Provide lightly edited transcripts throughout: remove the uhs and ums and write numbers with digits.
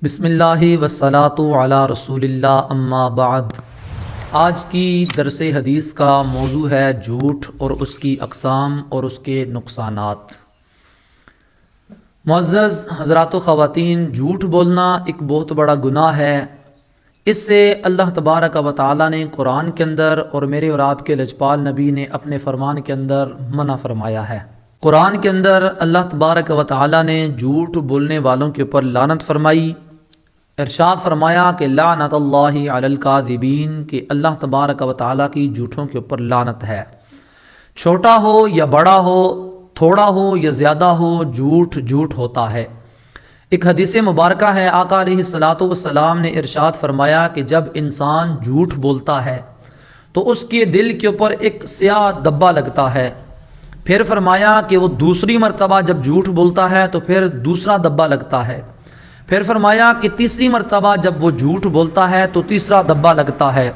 بسم اللہ والصلاۃ علی رسول اللہ اما بعد۔ آج کی درس حدیث کا موضوع ہے جھوٹ اور اس کی اقسام اور اس کے نقصانات۔ معزز حضرات و خواتین، جھوٹ بولنا ایک بہت بڑا گناہ ہے۔ اس سے اللہ تبارک و تعالی نے قرآن کے اندر اور میرے اور آپ کے لجپال نبی نے اپنے فرمان کے اندر منع فرمایا ہے۔ قرآن کے اندر اللہ تبارک و تعالی نے جھوٹ بولنے والوں کے اوپر لعنت فرمائی۔ ارشاد فرمایا کہ لعنت اللہ علی الکاذبین، کہ اللہ تبارک و تعالیٰ کی جھوٹوں کے اوپر لعنت ہے۔ چھوٹا ہو یا بڑا ہو، تھوڑا ہو یا زیادہ ہو، جھوٹ جھوٹ ہوتا ہے۔ ایک حدیث مبارکہ ہے، آقا علیہ الصلاۃ والسلام نے ارشاد فرمایا کہ جب انسان جھوٹ بولتا ہے تو اس کے دل کے اوپر ایک سیاہ دبا لگتا ہے۔ پھر فرمایا کہ وہ دوسری مرتبہ جب جھوٹ بولتا ہے تو پھر دوسرا دبا لگتا ہے۔ پھر فرمایا کہ تیسری مرتبہ جب وہ جھوٹ بولتا ہے تو تیسرا دبا لگتا ہے۔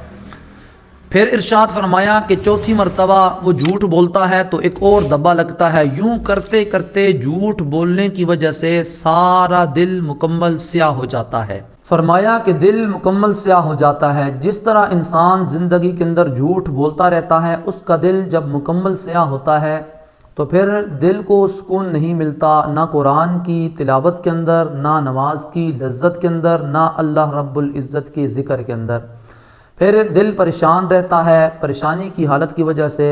پھر ارشاد فرمایا کہ چوتھی مرتبہ وہ جھوٹ بولتا ہے تو ایک اور دبا لگتا ہے۔ یوں کرتے کرتے جھوٹ بولنے کی وجہ سے سارا دل مکمل سیاہ ہو جاتا ہے۔ فرمایا کہ دل مکمل سیاہ ہو جاتا ہے۔ جس طرح انسان زندگی کے اندر جھوٹ بولتا رہتا ہے، اس کا دل جب مکمل سیاہ ہوتا ہے تو پھر دل کو سکون نہیں ملتا، نہ قرآن کی تلاوت کے اندر، نہ نماز کی لذت کے اندر، نہ اللہ رب العزت کے ذکر کے اندر۔ پھر دل پریشان رہتا ہے، پریشانی کی حالت کی وجہ سے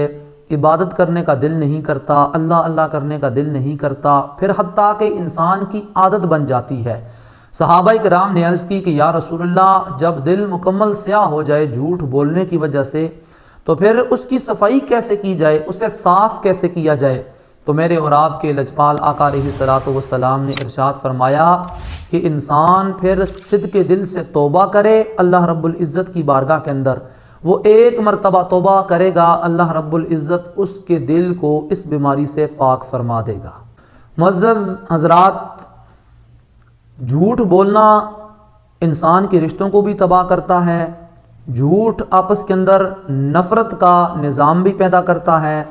عبادت کرنے کا دل نہیں کرتا، اللہ اللہ کرنے کا دل نہیں کرتا، پھر حتیٰ کہ انسان کی عادت بن جاتی ہے۔ صحابہ کرام نے عرض کی کہ یا رسول اللہ، جب دل مکمل سیاہ ہو جائے جھوٹ بولنے کی وجہ سے تو پھر اس کی صفائی کیسے کی جائے، اسے صاف کیسے کیا جائے؟ تو میرے اور آپ کے لجپال آقا علیہ الصلاۃ والسلام نے ارشاد فرمایا کہ انسان پھر صدق دل سے توبہ کرے اللہ رب العزت کی بارگاہ کے اندر۔ وہ ایک مرتبہ توبہ کرے گا، اللہ رب العزت اس کے دل کو اس بیماری سے پاک فرما دے گا۔ معزز حضرات، جھوٹ بولنا انسان کے رشتوں کو بھی تباہ کرتا ہے۔ جھوٹ آپس کے اندر نفرت کا نظام بھی پیدا کرتا ہے۔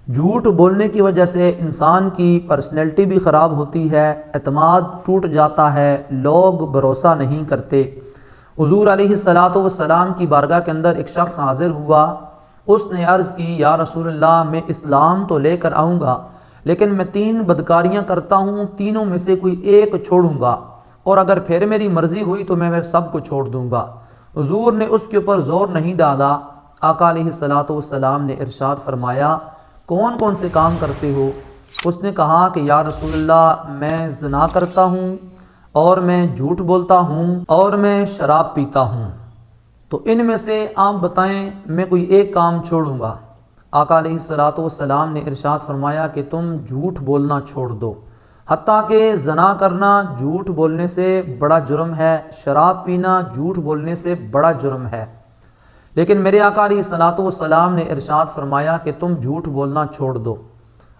جھوٹ بولنے کی وجہ سے انسان کی پرسنالٹی بھی خراب ہوتی ہے، اعتماد ٹوٹ جاتا ہے، لوگ بھروسہ نہیں کرتے۔ حضور علیہ الصلاۃ والسلام کی بارگاہ کے اندر ایک شخص حاضر ہوا، اس نے عرض کی یا رسول اللہ، میں اسلام تو لے کر آؤں گا لیکن میں 3 بدکاریاں کرتا ہوں، تینوں میں سے کوئی ایک چھوڑوں گا، اور اگر پھر میری مرضی ہوئی تو میں سب کو چھوڑ دوں گا۔ حضور نے اس کے اوپر زور نہیں ڈالا۔ آقا علیہ الصلاۃ والسلام نے ارشاد فرمایا کون کون سے کام کرتے ہو؟ اس نے کہا کہ یا رسول اللہ، میں زنا کرتا ہوں، اور میں جھوٹ بولتا ہوں، اور میں شراب پیتا ہوں۔ تو ان میں سے آپ بتائیں، میں کوئی ایک کام چھوڑوں گا۔ آقا علیہ الصلاۃ والسلام نے ارشاد فرمایا کہ تم جھوٹ بولنا چھوڑ دو۔ حتیٰ کہ زنا کرنا جھوٹ بولنے سے بڑا جرم ہے، شراب پینا جھوٹ بولنے سے بڑا جرم ہے، لیکن میرے آقا علیہ الصلاۃ والسلام نے ارشاد فرمایا کہ تم جھوٹ بولنا چھوڑ دو۔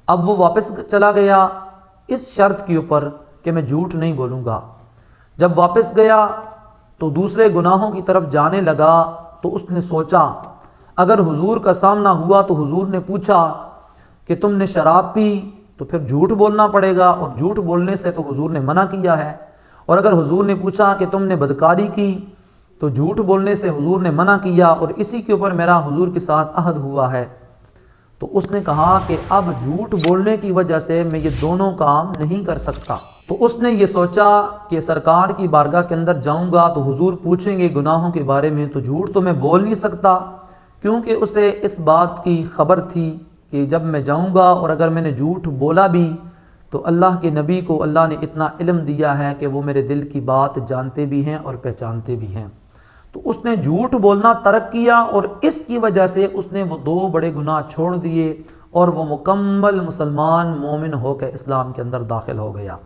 اب وہ واپس چلا گیا اس شرط کے اوپر کہ میں جھوٹ نہیں بولوں گا۔ جب واپس گیا تو دوسرے گناہوں کی طرف جانے لگا، تو اس نے سوچا اگر حضور کا سامنا ہوا تو حضور نے پوچھا کہ تم نے شراب پی تو پھر جھوٹ بولنا پڑے گا، اور جھوٹ بولنے سے تو حضور نے منع کیا ہے، اور اگر حضور نے پوچھا کہ تم نے بدکاری کی تو جھوٹ بولنے سے حضور نے منع کیا، اور اسی کے اوپر میرا حضور کے ساتھ عہد ہوا ہے۔ تو اس نے کہا کہ اب جھوٹ بولنے کی وجہ سے میں یہ دونوں کام نہیں کر سکتا۔ تو اس نے یہ سوچا کہ سرکار کی بارگاہ کے اندر جاؤں گا تو حضور پوچھیں گے گناہوں کے بارے میں، تو جھوٹ تو میں بول نہیں سکتا، کیونکہ اسے اس بات کی خبر تھی کہ جب میں جاؤں گا اور اگر میں نے جھوٹ بولا بھی تو اللہ کے نبی کو اللہ نے اتنا علم دیا ہے کہ وہ میرے دل کی بات جانتے بھی ہیں اور پہچانتے بھی ہیں۔ تو اس نے جھوٹ بولنا ترک کیا، اور اس کی وجہ سے اس نے وہ 2 بڑے گناہ چھوڑ دیے، اور وہ مکمل مسلمان مومن ہو کے اسلام کے اندر داخل ہو گیا۔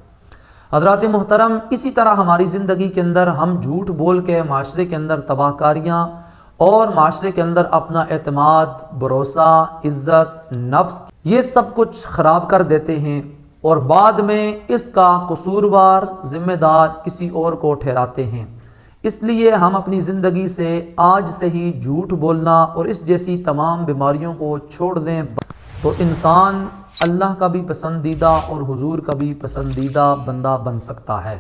حضرات محترم، اسی طرح ہماری زندگی کے اندر ہم جھوٹ بول کے معاشرے کے اندر تباہ کاریاں اور معاشرے کے اندر اپنا اعتماد، بھروسہ، عزت، نفس، یہ سب کچھ خراب کر دیتے ہیں، اور بعد میں اس کا قصوروار ذمہ دار کسی اور کو ٹھہراتے ہیں۔ اس لیے ہم اپنی زندگی سے آج سے ہی جھوٹ بولنا اور اس جیسی تمام بیماریوں کو چھوڑ دیں، تو انسان اللہ کا بھی پسندیدہ اور حضور کا بھی پسندیدہ بندہ بن سکتا ہے۔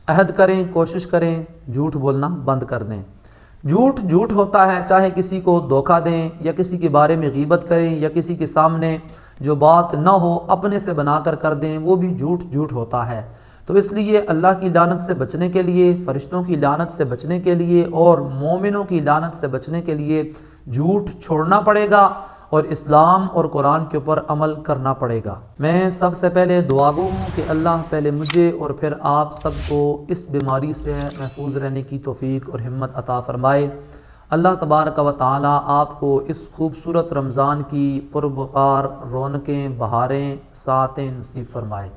عہد کریں، کوشش کریں جھوٹ بولنا بند کر دیں۔ جھوٹ جھوٹ ہوتا ہے، چاہے کسی کو دھوکہ دیں یا کسی کے بارے میں غیبت کریں یا کسی کے سامنے جو بات نہ ہو اپنے سے بنا کر دیں، وہ بھی جھوٹ جھوٹ ہوتا ہے۔ تو اس لیے اللہ کی لعنت سے بچنے کے لیے، فرشتوں کی لعنت سے بچنے کے لیے اور مومنوں کی لعنت سے بچنے کے لیے جھوٹ چھوڑنا پڑے گا اور اسلام اور قرآن کے اوپر عمل کرنا پڑے گا۔ میں سب سے پہلے دعا گو ہوں کہ اللہ پہلے مجھے اور پھر آپ سب کو اس بیماری سے محفوظ رہنے کی توفیق اور ہمت عطا فرمائے۔ اللہ تبارک و تعالی آپ کو اس خوبصورت رمضان کی پروقار رونقیں، بہاریں، ساعتیں نصیب فرمائے۔